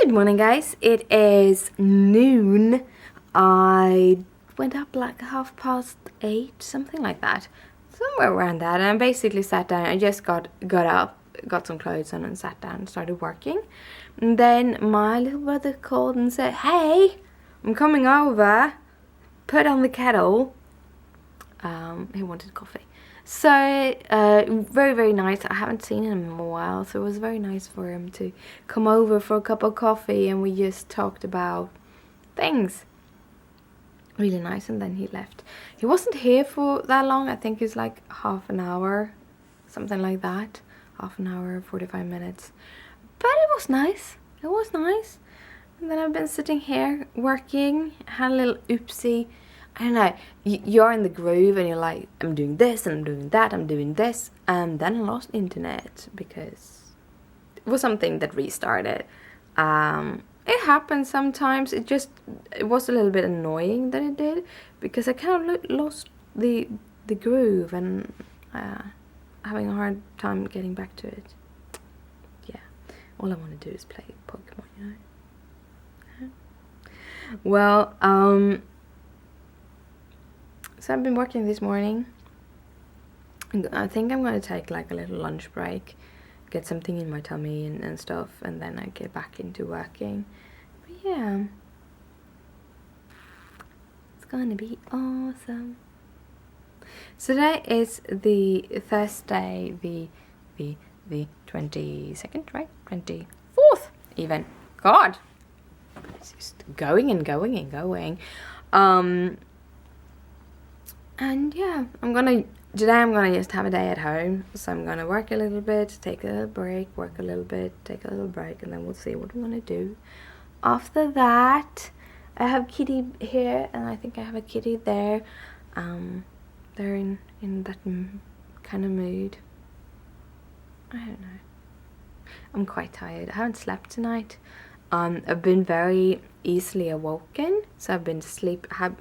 Good morning, guys. It is noon. I went up like 8:30, something like that, somewhere around that. And I basically sat down. I just got up, got some clothes on, and sat down and started working. And then my little brother called and said, "Hey, I'm coming over. Put on the kettle." He wanted coffee. So, very, very nice. I haven't seen him in a while, so it was very nice for him to come over for a cup of coffee, and we just talked about things. Really nice, and then he left. He wasn't here for that long. I think it's like half an hour, something like that. Half an hour, 45 minutes. But it was nice. It was nice. And then I've been sitting here working, had a little oopsie. I don't know, you're in the groove and you're like, I'm doing this and I'm doing that, I'm doing this. And then I lost internet because it was something that restarted. It happens sometimes. It was a little bit annoying that it did, because I kind of lost the groove and having a hard time getting back to it. Yeah, all I want to do is play Pokemon, you know? Well, so I've been working this morning. I think I'm going to take like a little lunch break, get something in my tummy and stuff, and then I get back into working. But yeah, it's going to be awesome. So today is the Thursday, the 22nd, right? 24th even. God, it's just going and going and going. And yeah, today I'm gonna just have a day at home. So I'm gonna work a little bit, take a little break, work a little bit, take a little break, and then we'll see what we're gonna do. After that, I have Kitty here, and I think I have a kitty there. They're in that kind of mood. I don't know. I'm quite tired. I haven't slept tonight. I've been very easily awoken, so I've been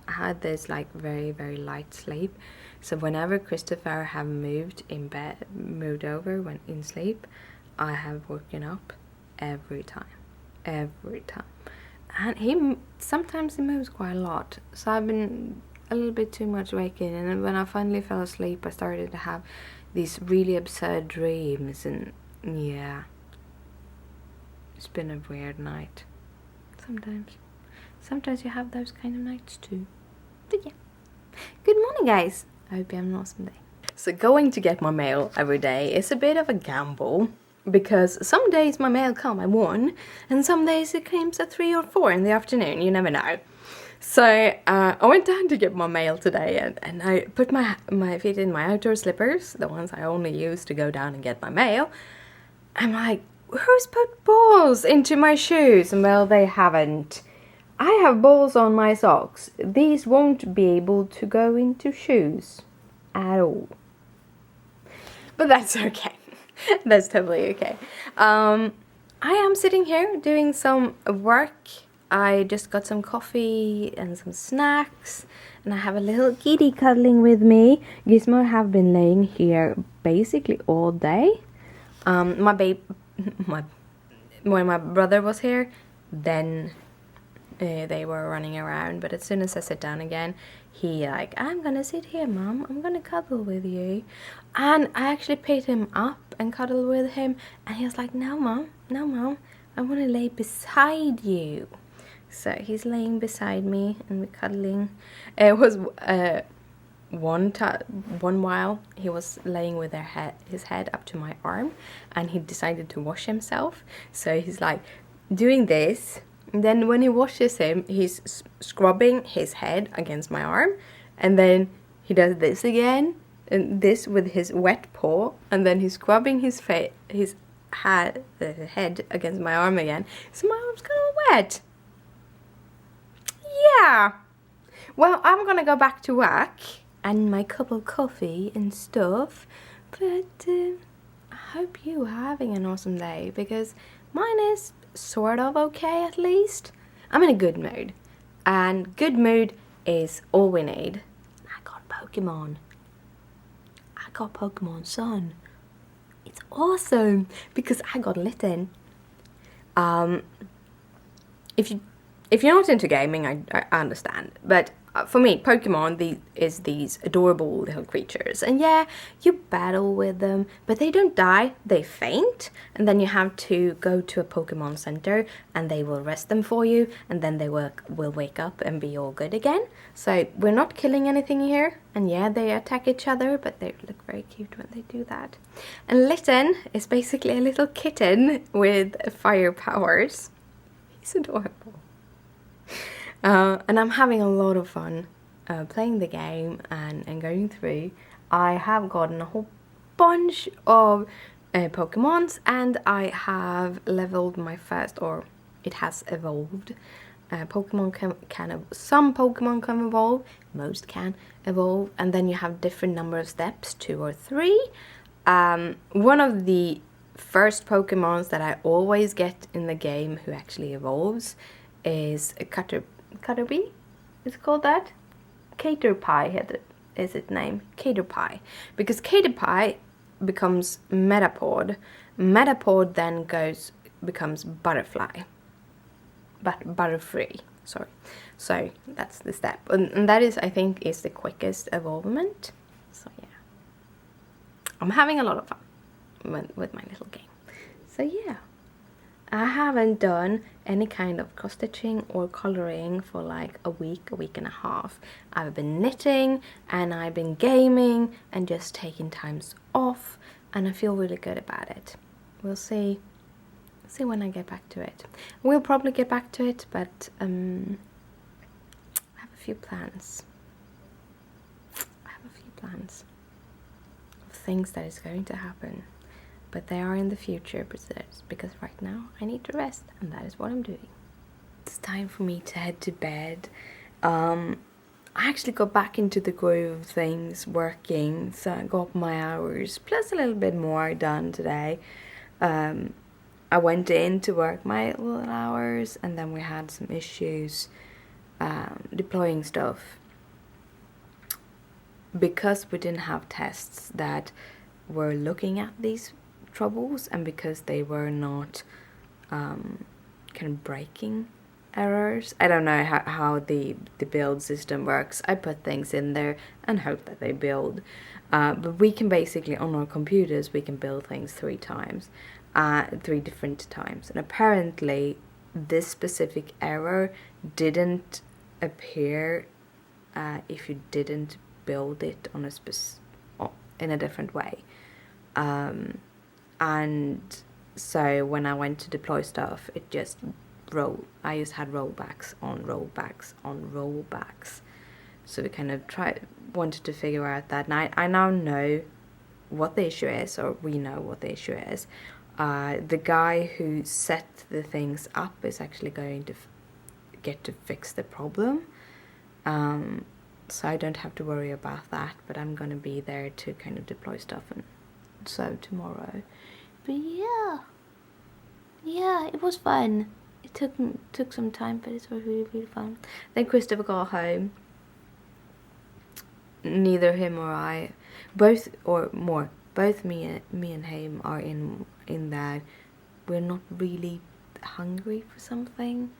had this like very, very light sleep. So whenever Christopher have moved over when in sleep, I have woken up every time, and sometimes he moves quite a lot. So I've been a little bit too much waking, and when I finally fell asleep, I started to have these really absurd dreams, and yeah. It's been a weird night. Sometimes you have those kind of nights too. But yeah. Good morning, guys. I hope you have an awesome day. So going to get my mail every day is a bit of a gamble, because some days my mail comes at 1 and some days it comes at 3 or 4 in the afternoon. You never know. So I went down to get my mail today, and I put my feet in my outdoor slippers, the ones I only use to go down and get my mail. I'm like, who's put balls into my shoes? And well, they haven't. I have balls on my socks. These won't be able to go into shoes at all. But that's okay. That's totally okay. I am sitting here doing some work. I just got some coffee and some snacks, and I have a little kitty cuddling with me. Gizmo have been laying here basically all day. When my brother was here, then they were running around, but as soon as I sit down again, he like, I'm gonna sit here, Mom, I'm gonna cuddle with you. And I actually picked him up and cuddled with him, and he was like, no Mom, I want to lay beside you. So he's laying beside me and we're cuddling. It was one while he was laying with his head up to my arm, and he decided to wash himself. So he's like doing this, and then when he washes him, he's scrubbing his head against my arm, and then he does this again, and this with his wet paw, and then he's scrubbing his head against my arm again. So my arm's kind of wet. Yeah. Well, I'm gonna go back to work and my cup of coffee and stuff, but I hope you are having an awesome day, because mine is sort of okay, at least. I'm in a good mood, and good mood is all we need. I got Pokemon Sun. It's awesome because I got Litten. if you're not into gaming, I understand. But for me, Pokemon is these adorable little creatures, and yeah, you battle with them, but they don't die. They faint, and then you have to go to a Pokemon Center, and they will rest them for you, and then they will wake up and be all good again. So we're not killing anything here, and yeah, they attack each other, but they look very cute when they do that. And Litten is basically a little kitten with fire powers. He's adorable. And I'm having a lot of fun playing the game and going through. I have gotten a whole bunch of Pokemons, and I have leveled my first, or it has evolved. Some Pokemon can evolve, most can evolve, and then you have different number of steps, 2 or 3. One of the first Pokemons that I always get in the game who actually evolves is a Caterpie? Is it called that? Caterpie is its name. Caterpie. Because Caterpie becomes Metapod. Metapod then becomes Butterfly. Butterfree. Sorry. So that's the step. And that is, I think, is the quickest evolvement. So yeah. I'm having a lot of fun with my little game. So yeah. I haven't done any kind of cross stitching or coloring for like a week and a half. I've been knitting and I've been gaming and just taking times off, and I feel really good about it. We'll see when I get back to it. We'll probably get back to it, but I have a few plans. Of things that is going to happen. But they are in the future, because right now I need to rest, and that is what I'm doing. It's time for me to head to bed. I actually got back into the groove of things, working, so I got my hours, plus a little bit more done today. I went in to work my little hours, and then we had some issues deploying stuff. Because we didn't have tests that were looking at these troubles, and because they were not kind of breaking errors. I don't know how the build system works. I put things in there and hope that they build. But we can basically, on our computers, we can build things 3 different times. And apparently this specific error didn't appear if you didn't build it on in a different way. And so when I went to deploy stuff, it just I just had rollbacks on rollbacks on rollbacks. So we kind of wanted to figure out that. And I now know what the issue is, or we know what the issue is. The guy who set the things up is actually going to get to fix the problem. So I don't have to worry about that, but I'm going to be there to kind of deploy stuff and so tomorrow. But yeah, it was fun. It took some time, but it was really, really fun. Then Christopher got home. Neither him or I, both me and him are in that we're not really hungry for something.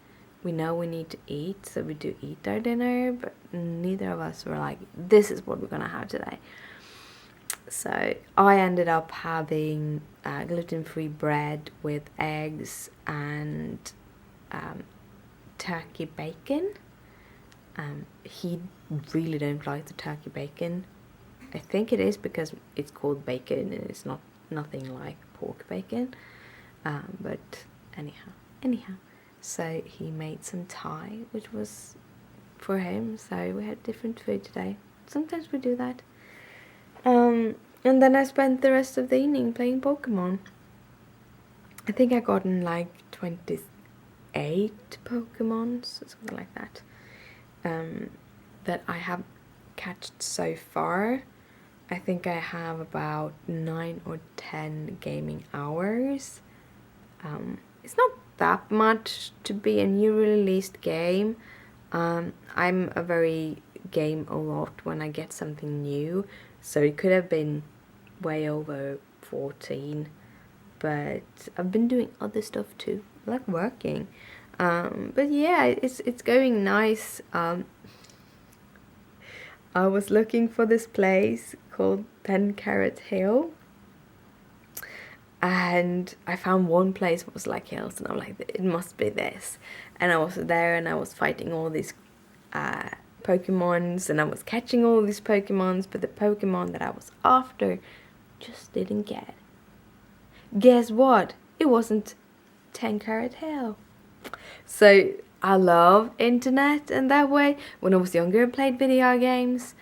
We know we need to eat, so we do eat our dinner, but neither of us were like, this is what we're gonna have today. So I ended up having gluten-free bread with eggs and turkey bacon. He really don't like the turkey bacon. I think it is because it's called bacon and it's nothing like pork bacon. But anyhow. So he made some Thai, which was for him. So we had different food today. Sometimes we do that. And then I spent the rest of the evening playing Pokemon. I think I gotten like 28 Pokemons, something like that. That I have catched so far. I think I have about 9 or 10 gaming hours. It's not that much to be a new released game. I'm a very game a lot when I get something new, so it could have been way over 14, but I've been doing other stuff too, like working. But yeah, it's going nice. I was looking for this place called 10 Carat Hill, and I found one place that was like hills, and I'm like, it must be this. And I was there, and I was fighting all these Pokemons, and I was catching all these Pokemons, but the Pokemon that I was after just didn't get. Guess what? It wasn't 10 Carat Hill. So I love internet in that way. When I was younger and played video games,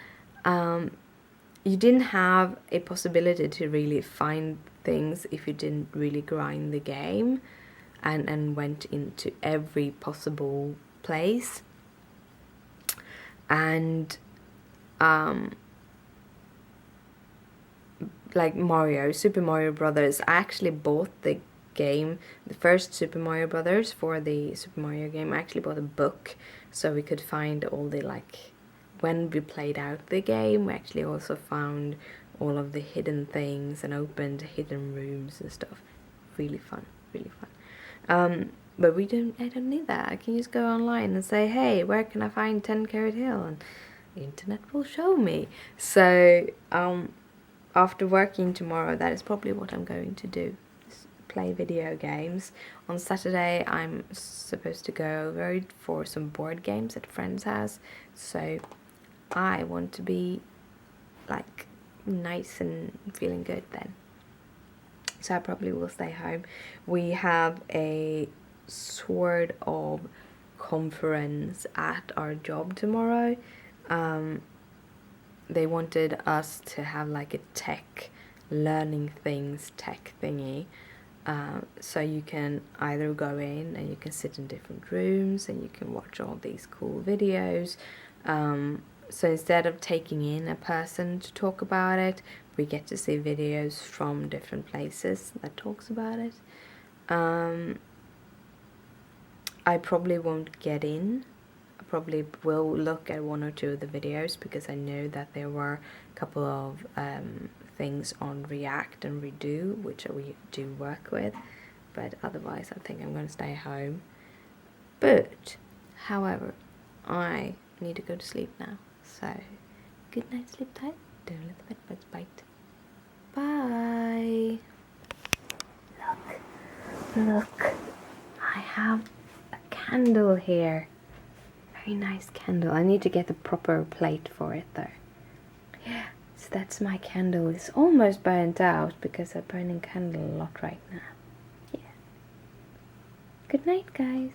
you didn't have a possibility to really find things if you didn't really grind the game and went into every possible place. And like Super Mario Brothers, I actually bought the game, the first Super Mario Brothers, for the Super Mario game. I actually bought a book so we could find all the, like, when we played out the game, we actually also found all of the hidden things and opened hidden rooms and stuff. Really fun, really fun. But I don't need that. I can just go online and say, hey, where can I find 10 Carat Hill? And the internet will show me. So after working tomorrow, that is probably what I'm going to do. Play video games. On Saturday I'm supposed to go over for some board games at a friend's house, so I want to be like nice and feeling good then. So I probably will stay home. We have a sort of conference at our job tomorrow. They wanted us to have like a tech thingy. So you can either go in and you can sit in different rooms and you can watch all these cool videos. So instead of taking in a person to talk about it, we get to see videos from different places that talks about it. I probably won't get in. I probably will look at one or two of the videos because I know that there were a couple of things on React and Redo, which we do work with, but otherwise I think I'm going to stay home. But however, I need to go to sleep now, so good night, sleep tight, don't let the bedbugs bite. Bye. Look, I have a candle here. Very nice candle. I need to get the proper plate for it though. Yeah, so that's my candle. It's almost burnt out because I'm burning candle a lot right now. Yeah. Good night, guys.